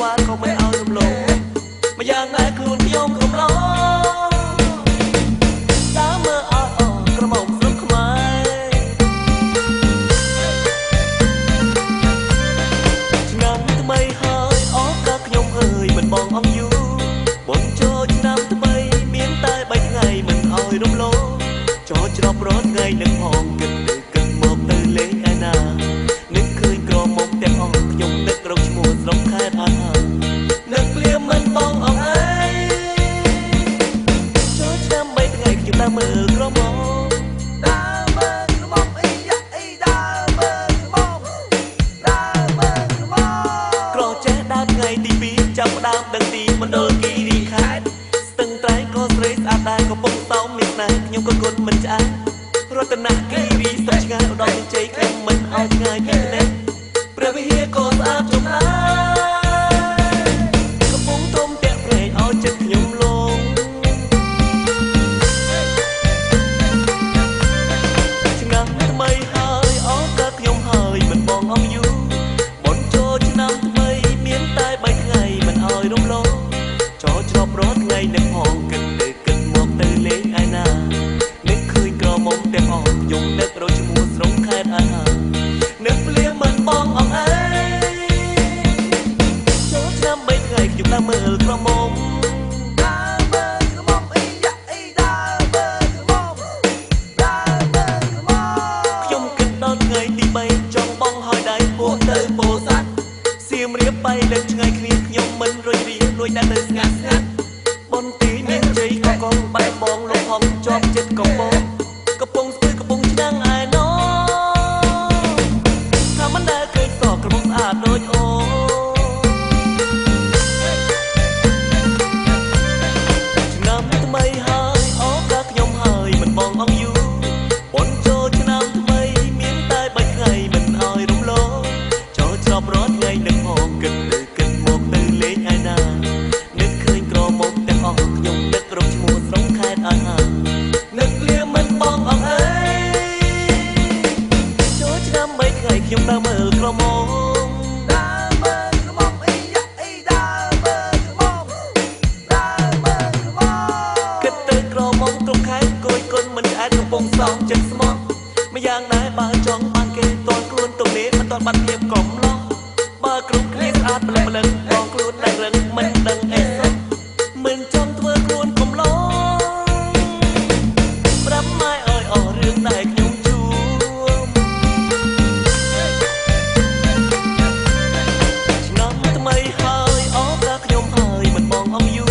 វ៉ាក៏មិនឲ្យរំលងម្យ៉ាងណាខ្លួនខ្ញុំកំឡងដើរមើលអត់អក្រមុំស្រុកខ្មែរឆ្នាំថ្មីហើយអរកាខ្ញុំអើយមិនបងអំយូបុណ្យចូលឆ្នាំថ្មីមានតែ3ថ្ងៃមិនឲ្យរំលងចូលច្រប់រាល់ថ្ងៃនឹងផងគិតមកទៅលេងឯណានឹកឃើញក្រមុំទាំងអស់ខ្ញុំនឹករកឈ្មោះស្រុកខេត្តអាហានឹកភ្លាមមិនបងអងអើយចូលឆ្នាំ3ថ្ងៃខ្ញុំដើរមើលក្រមុំដើរមើលក្រមុំអីយ៉ាអីដើរមើលក្រមុំដើរមើលក្រមុំក្រចេះដើរថ្ងៃទី2ចាប់ផ្ដើមដឹងទីមណ្ឌលគិរីខេត្តស្ទឹងត្រែងក៏ស្រីស្អាតដែរកំពុងសោមមានស្នេហ៍ខ្ញុំក៏គន់មិនឆ្អែតរតនគិរីស្រុកឆ្ងាយឧត្តមមានជ័យខ្ញុំមិនឲ្យឆ្ងាយពីនេះព្រះវិហារក៏ស្អាតចំណាយកំពុងទុំតាក់ព្រែកឲ្យចិត្តខ្ញុំលងឆ្នាំថ្មីហើយអរកាខ្ញុំហើយមិនបងអំយូបុណ្យចូលឆ្នាំថ្មីមានតែ3ថ្ងៃមិនឲ្យរំលងចូលច្រប់រាល់ថ្ងៃនឹងផងគិតមកទៅលេងឯណានឹកឃើញក្រមុំទាំងអស់ខ្ញុំនឹករកឈ្មោះស្រុកខេត្តអាហានឹកភ្លាមមិនបងអងអើយចូលឆ្នាំ3ថ្ងៃខ្ញុំដើរមើលក្រមុំដើរមើលក្រមុំអីយ៉ាអីដើរមើលក្រមុំដើរមើលក្រមុំខ្ញុំគិតដល់ថ្ងៃទី3ចង់បងហើយដៃពោះទៅពោធិ៍សាត់សៀមរាបបៃលិនឆ្ងាយគ្នាខ្ញុំមិនរួចរាលួចតែទៅស្ងាត់បុណ្យទីមានជ័យកកងបែបបងលោកហំជាប់ចិត្តកំពងកំពុងស្ពើកំពុងឆ្នាំងឯណោថាមិនដែលឃើញសក់ក្រមុំស្អាតដូចអូឆ្នាំថ្មីហើយអរកាខ្ញុំហើយមិនបងអងយូបុណ្យចូលឆ្នាំថ្មីមានតែ3ថ្ងៃមិនឲ្យរំលងចូលច្រប់រាល់ថ្ងៃនឹងផងគិតមកទៅលេងឯណានឹកឃើញក្រមុំទាំងអស់ខ្ញុំនឹករកឈ្មោះស្រុកខេត្តអាហានឹកភ្លាមមិនបងអងអើយចូលឆ្នាំ3ថ្ងៃខ្ញុំដើរមើលក្រមុំដើរមើលក្រមុំអីយ៉ាអីដើរមើលក្រមុំដើរមើលក្រមុំគិតទៅក្រមុំគ្រប់ខេត្តគួយគុណមិនឆ្អែតកំពុងសោមចិត្តស្មោះម្យ៉ាងដែរបើចង់បានគេតន់ខ្លួនទំនេរមិនតន់បាត់ភាពកំឡោះបើគ្រប់គ្នាស្អាតប្លឹងបងខ្លួនតែរឹងមិនដឹងអីសោះមិនចង់ធ្វើខ្លួនកំឡោះប្រាប់ម៉ែអើយអស់រឿងដែលខ្ញុំជួបឆ្នាំថ្មីហើយអរកាខ្ញុំហើយមិនបងអំយូ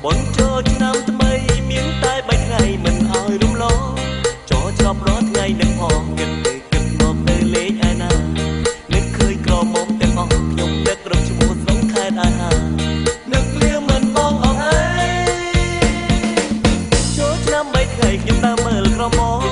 បុណ្យចូលឆ្នាំថ្មីមានតែ3ថ្ងៃមិនឲ្យរំលងចូលច្រប់រាល់ថ្ងៃនឹងផងគិតមកទៅលេងឯណានឹកឃើញក្រមុំទាំងអស់ខ្ញុំនឹករកឈ្មោះស្រុកខេត្តអាហានឹកភ្លាមមិនបងអងអើយចូលឆ្នាំ3ថ្ងៃខ្ញុំដើរមើលក្រមុំ